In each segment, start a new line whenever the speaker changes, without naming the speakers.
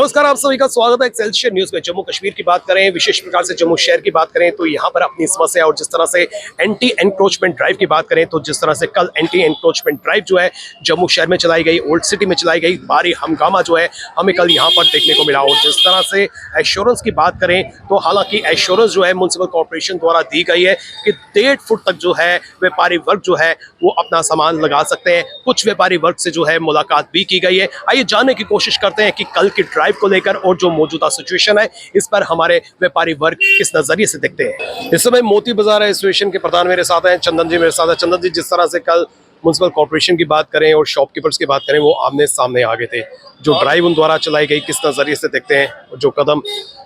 नमस्कार, आप सभी का स्वागत है एक्सेलसियर न्यूज में। जम्मू कश्मीर की बात करें, विशेष प्रकार से जम्मू शहर की बात करें तो यहाँ पर अपनी समस्या और जिस तरह से एंटी एनक्रोचमेंट ड्राइव की बात करें तो जिस तरह से कल एंटी एनक्रोचमेंट ड्राइव जो है जम्मू शहर में चलाई गई, ओल्ड सिटी में चलाई गई, भारी हंगामा जो है हमें कल यहाँ पर देखने को मिला। और जिस तरह से एश्योरेंस की बात करें तो हालांकि एश्योरेंस जो है म्युनिसिपल कॉर्पोरेशन द्वारा दी गई है कि 1.5 फुट तक जो है व्यापारी वर्ग जो है वो अपना सामान लगा सकते हैं। कुछ व्यापारी वर्ग से जो है मुलाकात भी की गई है। आइए जानने की कोशिश करते हैं कि कल की ड्राइव को लेकर और जो मौजूदा सिचुएशन है इस पर हमारे व्यापारी वर्ग किस नजरिए से देखते हैं। इस समय मोती बाजार एसोसिएशन के प्रधान मेरे साथ हैं, चंदन जी मेरे साथ है। चंदन जी, जिस तरह से कल म्युनिसिपल कॉर्पोरेशन की बात करें और शॉपकीपर्स की बात करें, वो आमने सामने आ गए थे। जो ड्राइव उन द्वारा चलाई गई किस नजरिए से देखते हैं, जो कदम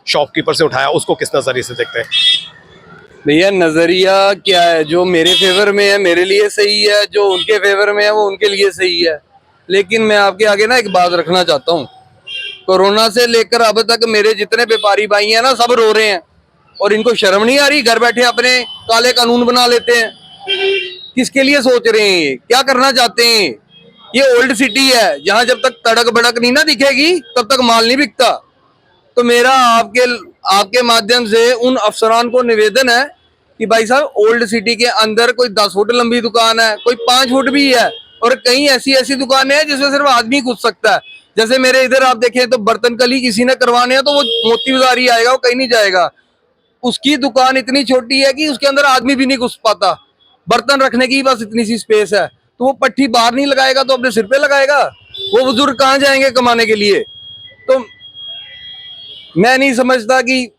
शॉपकीपर से उठाया उसको किस नजरिए से देखते हैं?
भैया नजरिया क्या है, जो मेरे फेवर में है मेरे लिए सही है, जो उनके फेवर में है वो उनके लिए सही है। लेकिन मैं आपके आगे ना एक बात रखना चाहता हूँ। कोरोना से लेकर अब तक मेरे जितने व्यापारी भाई हैं ना, सब रो रहे हैं और इनको शर्म नहीं आ रही। घर बैठे अपने काले कानून बना लेते हैं। किसके लिए सोच रहे हैं, ये क्या करना चाहते हैं? ये ओल्ड सिटी है, यहाँ जब तक तड़क भड़क नहीं ना दिखेगी तब तक माल नहीं बिकता। तो मेरा आपके माध्यम से उन अफसरान को निवेदन है कि भाई साहब, ओल्ड सिटी के अंदर कोई 10 फुट लंबी दुकान है, कोई 5 फुट भी है, और कहीं ऐसी दुकानें हैं जिसमें सिर्फ आदमी घुस सकता है। जैसे मेरे इधर आप देखें तो बर्तन कली किसी ने करवाने हैं तो वो मोती बाजार ही आएगा, वो कहीं नहीं जाएगा। उसकी दुकान इतनी छोटी है कि उसके अंदर आदमी भी नहीं घुस पाता। बर्तन रखने की बस इतनी सी स्पेस है, तो वो पट्टी बाहर नहीं लगाएगा तो अपने सिर पे लगाएगा। वो बुजुर्ग कहाँ जाएंगे कमाने के लिए? तो मैं नहीं समझता कि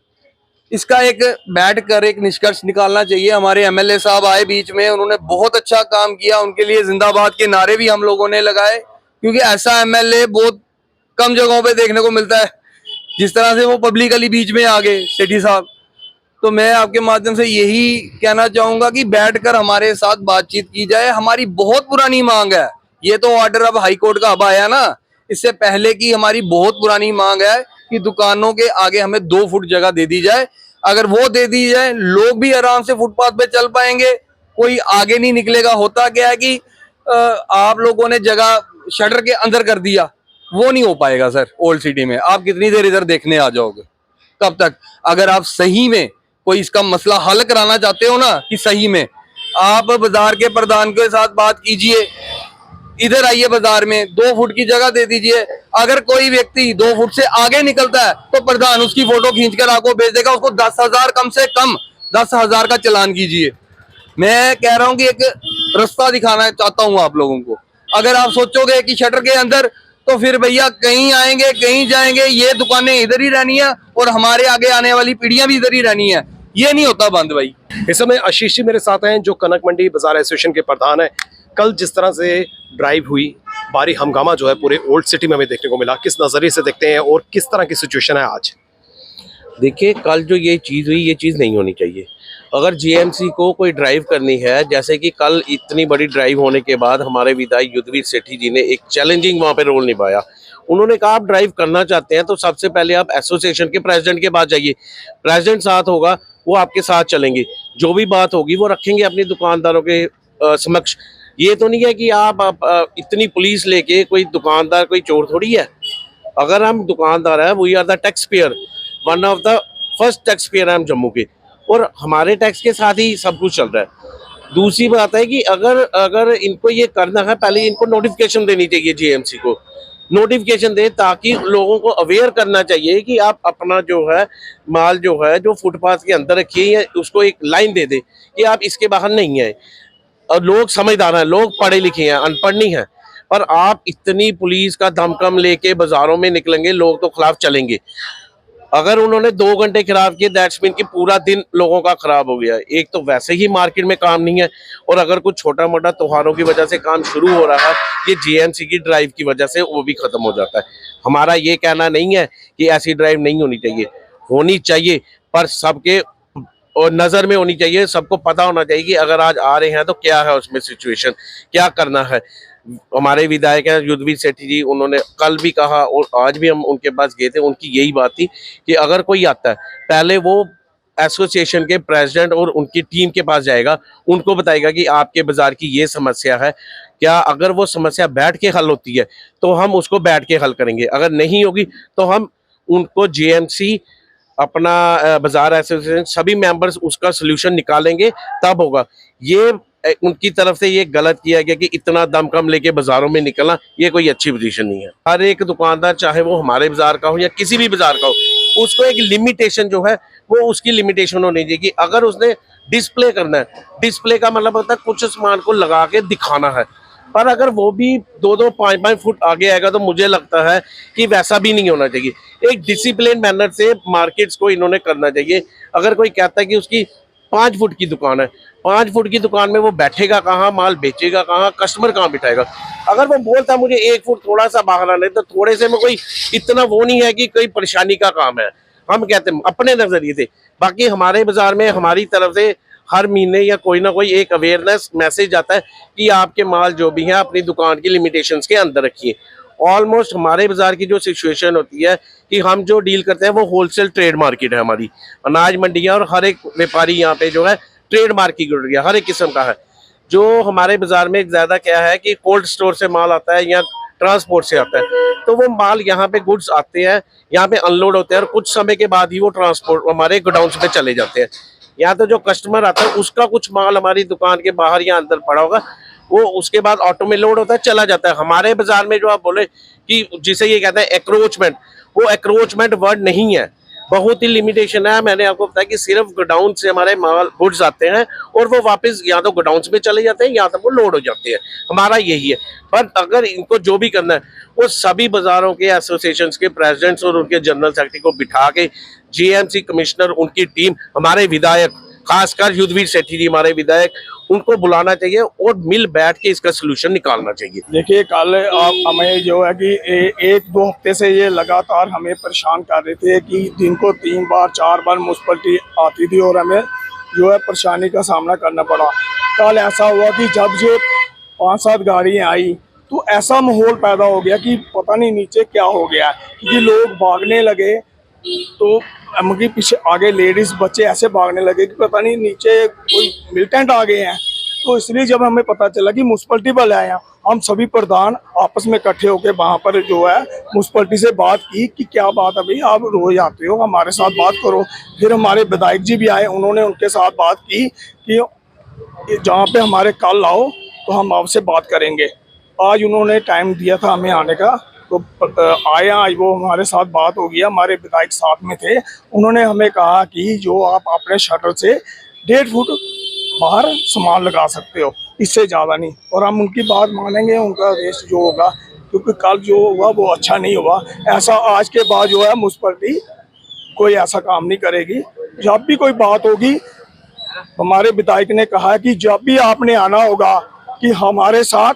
इसका एक बैठ कर एक निष्कर्ष निकालना चाहिए। हमारे एमएलए साहब आए बीच में, उन्होंने बहुत अच्छा काम किया, उनके लिए जिंदाबाद के नारे भी हम लोगों ने लगाए, क्योंकि ऐसा एमएलए बहुत कम जगहों पे देखने को मिलता है। जिस तरह से वो पब्लिकली बीच में आ गए सेठी साहब, तो मैं आपके माध्यम से यही कहना चाहूंगा कि बैठकर हमारे साथ बातचीत की जाए। हमारी बहुत पुरानी मांग है, ये तो ऑर्डर अब हाई कोर्ट का अब आया ना, इससे पहले की हमारी बहुत पुरानी मांग है कि दुकानों के आगे हमें 2 फुट जगह दे दी जाए। अगर वो दे दी जाए, लोग भी आराम से फुटपाथ पे चल पाएंगे, कोई आगे नहीं निकलेगा। होता क्या है कि आप लोगों ने जगह शटर के अंदर कर दिया, वो नहीं हो पाएगा सर। ओल्ड सिटी में आप कितनी देर इधर देखने आ जाओगे, कब तक? अगर आप सही में कोई इसका मसला हल कराना चाहते हो ना, कि सही में आप बाजार के प्रधान के साथ बात कीजिए, इधर आइए बाजार में 2 फुट की जगह दे दीजिए। अगर कोई व्यक्ति 2 फुट से आगे निकलता है तो प्रधान उसकी फोटो खींचकर आपको भेज देगा, उसको 10,000 कम से कम 10,000 का चालान कीजिए। मैं कह रहा हूं कि एक रास्ता दिखाना चाहता हूं आप लोगों को। अगर आप सोचोगे कि शटर के अंदर, तो फिर भैया कहीं आएंगे कहीं जाएंगे, ये दुकानें इधर ही रहनी है और हमारे आगे आने वाली पीढ़ियां भी इधर ही रहनी है। ये नहीं होता बंद भाई।
इस समय आशीष जी मेरे साथ हैं, जो कनक मंडी बाजार एसोसिएशन के प्रधान है। कल जिस तरह से ड्राइव हुई, भारी हंगामा जो है पूरे ओल्ड सिटी में हमें देखने को मिला, किस नजरिए से देखते हैं और किस तरह की सिचुएशन है आज?
देखिए, कल जो ये चीज़ हुई, ये चीज़ नहीं होनी चाहिए। अगर जीएमसी को कोई ड्राइव करनी है, जैसे कि कल इतनी बड़ी ड्राइव होने के बाद हमारे विधायक युद्धवीर सेठी जी ने एक चैलेंजिंग वहाँ पे रोल निभाया। उन्होंने कहा आप ड्राइव करना चाहते हैं तो सबसे पहले आप एसोसिएशन के प्रेसिडेंट के पास जाइए, प्रेसिडेंट साथ होगा, वो आपके साथ चलेंगे, जो भी बात होगी वो रखेंगे अपनी दुकानदारों के समक्ष। ये तो नहीं है कि आप इतनी पुलिस लेके, कोई दुकानदार कोई चोर थोड़ी है। अगर हम दुकानदार हैं, we are the tax payer, one of the first tax payer है हम जम्मू के, और हमारे टैक्स के साथ ही सब कुछ चल रहा है। दूसरी बात है कि अगर इनको ये करना है, पहले इनको नोटिफिकेशन देनी चाहिए, जीएमसी को नोटिफिकेशन दे, ताकि लोगों को अवेयर करना चाहिए कि आप अपना जो है माल जो है जो फुटपाथ के अंदर रखिए, उसको एक लाइन दे दे कि आप इसके बाहर नहीं है। और लोग समझदार हैं, लोग पढ़े लिखे हैं, अनपढ़ नहीं है। पर आप इतनी पुलिस का दमकम लेके बाजारों में निकलेंगे, लोग तो खिलाफ चलेंगे। अगर उन्होंने 2 घंटे खराब किए, दैट्स मीन कि पूरा दिन लोगों का खराब हो गया। एक तो वैसे ही मार्केट में काम नहीं है, और अगर कुछ छोटा मोटा त्योहारों की वजह से काम शुरू हो रहा है, ये जीएमसी की ड्राइव की वजह से वो भी खत्म हो जाता है। हमारा ये कहना नहीं है कि ऐसी ड्राइव नहीं होनी चाहिए, होनी चाहिए, पर सबके और नज़र में होनी चाहिए। सबको पता होना चाहिए कि अगर आज आ रहे हैं तो क्या है उसमें सिचुएशन, क्या करना है। हमारे विधायक हैं युद्धवीर सेठी जी, उन्होंने कल भी कहा और आज भी हम उनके पास गए थे, उनकी यही बात थी कि अगर कोई आता है, पहले वो एसोसिएशन के प्रेसिडेंट और उनकी टीम के पास जाएगा, उनको बताएगा कि आपके बाजार की ये समस्या है, क्या अगर वो समस्या बैठ के हल होती है तो हम उसको बैठ के हल करेंगे, अगर नहीं होगी तो हम उनको जेएमसी अपना बाजार एसोसिएशन सभी मेंबर्स उसका सोल्यूशन निकालेंगे, तब होगा। ये उनकी तरफ से ये गलत किया गया कि इतना दम कम लेके बाजारों में निकलना, ये कोई अच्छी पोजीशन नहीं है। हर एक दुकानदार, चाहे वो हमारे बाजार का हो या किसी भी बाजार का हो, उसको एक लिमिटेशन जो है वो उसकी लिमिटेशन होनी चाहिए कि अगर उसने डिस्प्ले करना है, डिस्प्ले का मतलब होता है कुछ सामान को लगा के दिखाना है, पर अगर वो भी 2-2, 5-5 फुट आगे आएगा तो मुझे लगता है कि वैसा भी नहीं होना चाहिए। एक डिसिप्लिन मैनर से मार्केट्स को इन्होंने करना चाहिए। अगर कोई कहता है कि उसकी 5 फुट की दुकान है, 5 फुट की दुकान में वो बैठेगा कहाँ, माल बेचेगा कहाँ, कस्टमर कहाँ बिठाएगा। अगर वो बोलता मुझे 1 फुट थोड़ा सा बाहर आना है, तो थोड़े से में कोई इतना वो नहीं है कि कोई परेशानी का काम है। हम कहते हैं अपने नजरिए से, बाकी हमारे बाजार में हमारी तरफ से हर महीने या कोई ना कोई एक अवेयरनेस मैसेज आता है कि आपके माल जो भी है अपनी दुकान की लिमिटेशंस के अंदर रखिए। ऑलमोस्ट हमारे बाजार की जो सिचुएशन होती है कि हम जो डील करते हैं वो होलसेल ट्रेड मार्केट है हमारी, अनाज मंडियाँ, और हर एक व्यापारी यहाँ पे जो है ट्रेड मार्केट हर एक किस्म का है। जो हमारे बाजार में ज़्यादा क्या है कि कोल्ड स्टोर से माल आता है या ट्रांसपोर्ट से आता है, तो वो माल यहाँ पे गुड्स आते हैं, यहाँ पे अनलोड होते हैं और कुछ समय के बाद ही वो ट्रांसपोर्ट हमारे गोडाउन्स पे चले जाते हैं। या तो जो कस्टमर आता है उसका कुछ माल हमारी दुकान के बाहर या अंदर पड़ा होगा, वो उसके बाद ऑटो में लोड होता है, चला जाता है। हमारे बाजार में जो आप बोले कि जिसे ये कहते हैं एक्रोचमेंट, वो एक्रोचमेंट वर्ड नहीं है, बहुत ही लिमिटेशन है। मैंने आपको बताया कि सिर्फ गोडाउन से हमारे माल गुड्स आते हैं और वो वापस या तो गोडाउन में चले जाते हैं या तो वो लोड हो जाते हैं, हमारा यही है। पर अगर इनको जो भी करना है वो सभी बाजारों के एसोसिएशन के प्रेसिडेंट्स और उनके जनरल सेक्रेटरी को बिठा के, जीएमसी कमिश्नर, उनकी टीम, हमारे विधायक, खासकर युद्धवीर सेठी जी हमारे विधायक, उनको बुलाना चाहिए और मिल बैठ के इसका सलूशन निकालना चाहिए।
देखिए, कल आप हमें जो है कि 1-2 हफ्ते से ये लगातार हमें परेशान कर रहे थे कि दिन को 3 बार 4 बार म्युनिसिपैलिटी आती थी और हमें जो है परेशानी का सामना करना पड़ा। कल ऐसा हुआ कि जब ये 5-7 गाड़ियाँ आई तो ऐसा माहौल पैदा हो गया कि पता नहीं नीचे क्या हो गया, क्योंकि लोग भागने लगे, तो उनके पीछे आगे लेडीज बच्चे ऐसे भागने लगे कि पता नहीं नीचे कोई मिलिटेंट आ गए हैं। तो इसलिए जब हमें पता चला कि म्युनिसिपैलिटी वाले आए हैं, हम सभी प्रधान आपस में इकट्ठे होकर वहाँ पर जो है म्युनिसिपैलिटी से बात की कि क्या बात है भाई, आप रोज आते हो, हमारे साथ बात करो। फिर हमारे विधायक जी भी आए, उन्होंने उनके साथ बात की कि जहाँ पे हमारे कल आओ तो हम आपसे बात करेंगे। आज उन्होंने टाइम दिया था हमें आने का, तो आया, आज वो हमारे साथ बात हो गई। हमारे विधायक साथ में थे, उन्होंने हमें कहा कि जो आप अपने शटर से 1.5 फुट बाहर सामान लगा सकते हो, इससे ज़्यादा नहीं। और हम उनकी बात मानेंगे, उनका रेस्ट जो होगा, क्योंकि कल जो हुआ वो अच्छा नहीं हुआ। ऐसा आज के बाद जो है म्युनिसिपैलिटी कोई ऐसा काम नहीं करेगी। जब भी कोई बात होगी, हमारे विधायक ने कहा कि जब भी आपने आना होगा कि हमारे साथ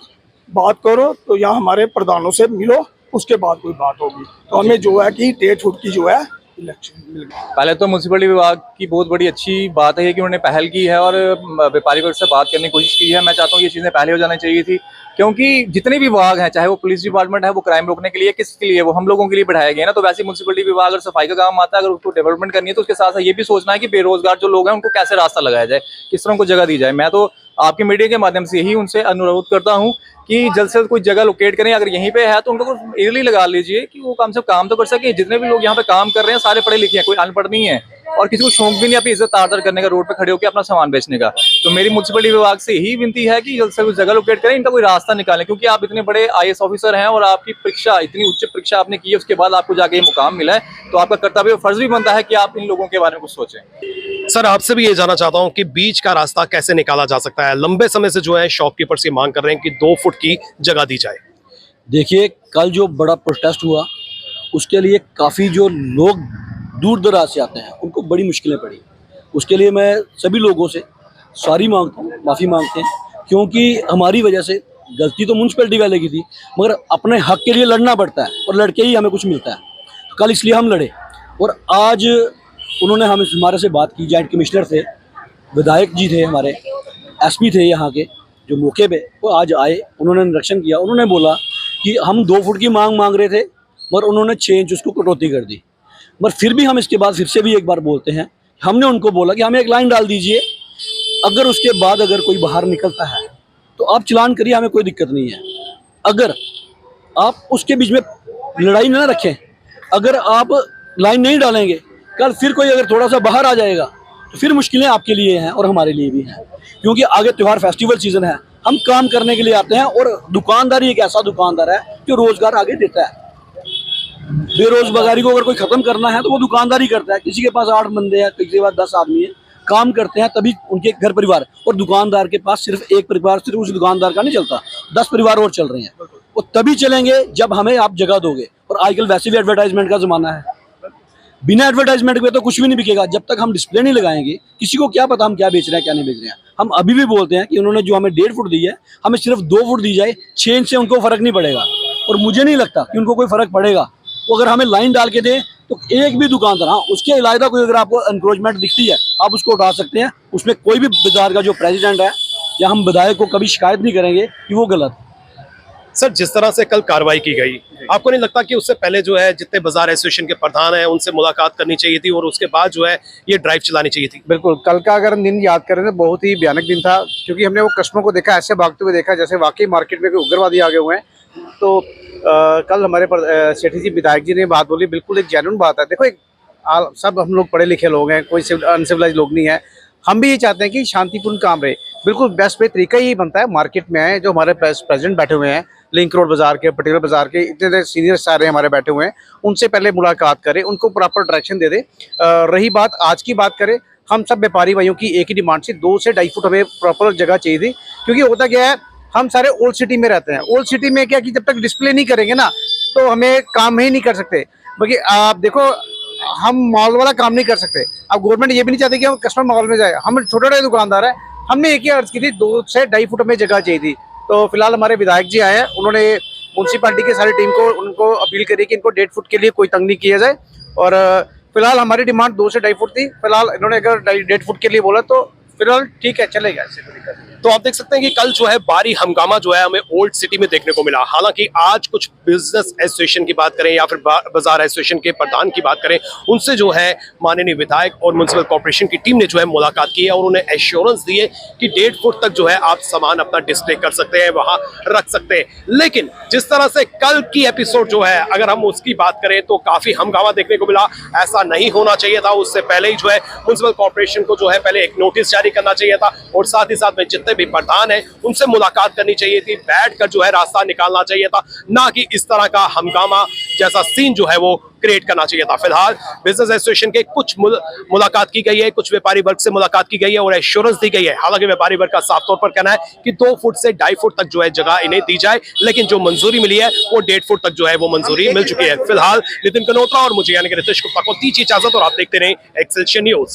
बात करो, तो या हमारे प्रधानों से मिलो, उसके बाद कोई बात होगी। तो हमें जो है कि 1.5 फुट की जो है इलेक्शन मिल गई।
पहले तो म्यूनसिपलिटी विभाग की बहुत बड़ी अच्छी बात है कि उन्होंने पहल की है और व्यापारी वर्ग से बात करने की कोशिश की है। मैं चाहता हूँ ये चीज़ें पहले हो जानी चाहिए थी, क्योंकि जितने भी विभाग हैं, चाहे वो पुलिस डिपार्टमेंट है, वो क्राइम रोकने के लिए, किसके लिए, वो हम लोगों के लिए बढ़ाया गया है ना। तो वैसे म्यूनसिपलिटी विभाग अगर सफाई का काम आता है, अगर उसको डेवलपमेंट करनी है, तो उसके साथ साथ ये भी सोचना है कि बेरोजगार जो लोग हैं उनको कैसे रास्ता लगाया जाए, किस तरह उनको जगह दी जाए। मैं तो आपके मीडिया के माध्यम से यही उनसे अनुरोध करता हूँ कि जल्द से जल्द कोई जगह लोकेट करें। अगर यहीं पे है तो उनको कुछ इजीली लगा लीजिए कि वो कम से कम काम तो कर सके। जितने भी लोग यहाँ पे काम कर रहे हैं सारे पढ़े लिखे हैं, कोई अनपढ़ नहीं है और किसी को शौक भी नहीं अपनी इज्जत तार करने का, रोड पे खड़े होकर अपना सामान बेचने का। तो मेरी म्यूनसिपलिटी विभाग से यही विनती है कि जल्द से जल्द जगह लोकेट करें, इनका कोई रास्ता निकालें, क्योंकि आप इतने बड़े आईएएस ऑफिसर हैं और आपकी परीक्षा, इतनी उच्च परीक्षा आपने की है, उसके बाद आपको जाके ये मुकाम मिला है, तो आपका कर्तव्य फर्ज भी बनता है कि आप इन लोगों के बारे में कुछ सोचें।
सर, आपसे भी ये जानना चाहता हूँ कि बीच का रास्ता कैसे निकाला जा सकता है। लंबे समय से जो है शॉपकीपर्स ये मांग कर रहे हैं कि 2 फुट की जगह दी जाए।
देखिए, कल जो बड़ा प्रोटेस्ट हुआ उसके लिए काफ़ी जो लोग दूर दराज से आते हैं उनको बड़ी मुश्किलें पड़ी। उसके लिए मैं सभी लोगों से सॉरी मांगता हूँ, माफ़ी मांगते हैं, क्योंकि हमारी वजह से गलती तो म्यूनसिपैलिटी वाले की थी, मगर अपने हक के लिए लड़ना पड़ता है और लड़के ही हमें कुछ मिलता है। तो कल इसलिए हम लड़े और आज उन्होंने हमारे से बात की, जॉइंट कमिश्नर थे, विधायक जी थे, हमारे एसपी थे यहाँ के जो मौके पे, वो आज आए, उन्होंने निरीक्षण किया। उन्होंने बोला कि हम 2 फुट की मांग रहे थे, मगर उन्होंने 6 इंच उसको कटौती कर दी। मगर फिर भी हम इसके बाद फिर से भी एक बार बोलते हैं, हमने उनको बोला कि हमें एक लाइन डाल दीजिए, अगर उसके बाद अगर कोई बाहर निकलता है तो आप चलान करिए, हमें कोई दिक्कत नहीं है। अगर आप उसके बीच में लड़ाई ना रखें, अगर आप लाइन नहीं डालेंगे, कल फिर कोई अगर थोड़ा सा बाहर आ जाएगा तो फिर मुश्किलें आपके लिए हैं और हमारे लिए भी हैं, क्योंकि आगे त्यौहार फेस्टिवल सीजन है। हम काम करने के लिए आते हैं और दुकानदारी एक ऐसा दुकानदार है जो रोजगार आगे देता है। बेरोजगारी को अगर कोई खत्म करना है तो वो दुकानदारी करता है। किसी के पास 8 बंदे हैं, किसी के पास 10 आदमी है, काम करते हैं तभी उनके घर परिवार, और दुकानदार के पास सिर्फ एक परिवार, सिर्फ उस दुकानदार का नहीं चलता, 10 परिवार और चल रहे हैं। वो तभी चलेंगे जब हमें आप जगह दोगे। और आजकल वैसे भी एडवर्टाइजमेंट का जमाना है, बिना एडवर्टाइजमेंट के तो कुछ भी नहीं बिकेगा। जब तक हम डिस्प्ले नहीं लगाएंगे, किसी को क्या पता हम क्या बेच रहे हैं क्या नहीं बेच रहे हैं। हम अभी भी बोलते हैं कि उन्होंने जो हमें 1.5 फुट दी है, हमें सिर्फ 2 फुट दी जाए, 6 इंच से उनको फर्क नहीं पड़ेगा। और मुझे नहीं लगता कि उनको कोई फर्क पड़ेगा। वो अगर हमें लाइन डाल के दें तो एक भी दुकानदार, हाँ उसके अलावा कोई अगर आपको एनक्रोचमेंट दिखती है आप उसको उठा सकते हैं। उसमें कोई भी बाजार का जो प्रेसिडेंट है या हम विधायक को कभी शिकायत नहीं करेंगे कि वो गलत।
सर, जिस तरह से कल कार्रवाई की गई, आपको नहीं लगता कि उससे पहले जो है जितने बाजार एसोसिएशन के प्रधान हैं उनसे मुलाकात करनी चाहिए थी और उसके बाद जो है ये ड्राइव चलानी चाहिए थी?
बिल्कुल, कल का अगर हम दिन याद करें तो बहुत ही भयानक दिन था, क्योंकि हमने वो कस्टमर को देखा ऐसे भागते हुए देखा जैसे वाकई मार्केट में कोई उग्रवादी आ गए हुए हैं। तो कल हमारे सेठी जी विधायक जी ने बात बोली, बिल्कुल एक जेन्युइन बात है। देखो सब हम लोग पढ़े लिखे लोग हैं, कोई अनसिविलाइज लोग नहीं है। हम भी ये चाहते हैं कि शांतिपूर्ण काम रहे। बिल्कुल बेस्ट वे तरीका यही बनता है, मार्केट में आए, जो हमारे प्रेसिडेंट बैठे हुए हैं लिंक रोड बाजार के, पटेल बाजार के, इतने सीनियर सारे हमारे बैठे हुए हैं, उनसे पहले मुलाकात करें, उनको प्रॉपर डायरेक्शन दे दे। रही बात आज की बात करें, हम सब व्यापारी भाइयों की एक ही डिमांड थी, 2 से 2.5 फुट हमें प्रॉपर जगह चाहिए थी। क्योंकि होता क्या है, हम सारे ओल्ड सिटी में रहते हैं। ओल्ड सिटी में क्या कि जब तक डिस्प्ले नहीं करेंगे ना तो हमें काम ही नहीं कर सकते। बाकी आप देखो, हम मॉल वाला काम नहीं कर सकते। अब गवर्नमेंट ये भी नहीं चाहती कि हम कस्टमर मॉल में जाए। हम छोटे छोटे दुकानदार हैं, हमने एक ही अर्ज की थी, 2 से 2.5 फुट हमें जगह चाहिए थी। तो फिलहाल हमारे विधायक जी आए हैं, उन्होंने म्यूनसिपालिटी की सारी टीम को उनको अपील करी कि इनको 1.5 फुट के लिए कोई तंग नहीं किया जाए। और फिलहाल हमारी डिमांड 2 से 2.5 फुट थी। फिलहाल इन्होंने अगर 1.5 फुट के लिए बोला तो फिलहाल ठीक है, चलेगा, ऐसे कोई दिक्कत नहीं।
तो आप देख सकते हैं कि कल जो है भारी हंगामा जो है हमें ओल्ड सिटी में देखने को मिला। हालांकि आज कुछ बिजनेस एसोसिएशन की बात करें या फिर बाजार एसोसिएशन के प्रधान की बात करें, उनसे जो है माननीय विधायक और म्युनिसिपल कॉर्पोरेशन की टीम ने जो है मुलाकात की है और उन्हें एश्योरेंस दी है कि 1.5 फुट तक जो है आप सामान अपना डिस्प्ले कर सकते हैं, वहां रख सकते हैं। लेकिन जिस तरह से कल की एपिसोड जो है, अगर हम उसकी बात करें तो काफी हंगामा देखने को मिला। ऐसा नहीं होना चाहिए था। उससे पहले ही जो है म्युनिसिपल कॉर्पोरेशन को जो है पहले एक नोटिस जारी करना चाहिए था और साथ ही साथ में जितने भी प्रधान हैं उनसे मुलाकात करनी चाहिए थी, बैठकर जो है रास्ता निकालना चाहिए था, ना कि इस तरह का हंगामा जैसा सीन जो है वो क्रिएट करना चाहिए था। फिलहाल बिजनेस एसोसिएशन के कुछ मुलाकात की गई है, कुछ व्यापारी वर्ग से मुलाकात की गई है और एश्योरेंस दी गई है। हालांकि व्यापारी वर्ग का साफ तौर पर कहना है कि 2 फुट से 2.5 फुट तक जो है जगह इन्हें दी जाए, लेकिन जो मंजूरी मिली है वो 1.5 फुट तक जो है वो मंजूरी मिल चुकी है। फिलहाल नितिन कनोत्रा और मुझे यानी कि रितेश गुप्ता को दीजिए इजाजत और आप देखते रहे एक्सेलसियर न्यूज।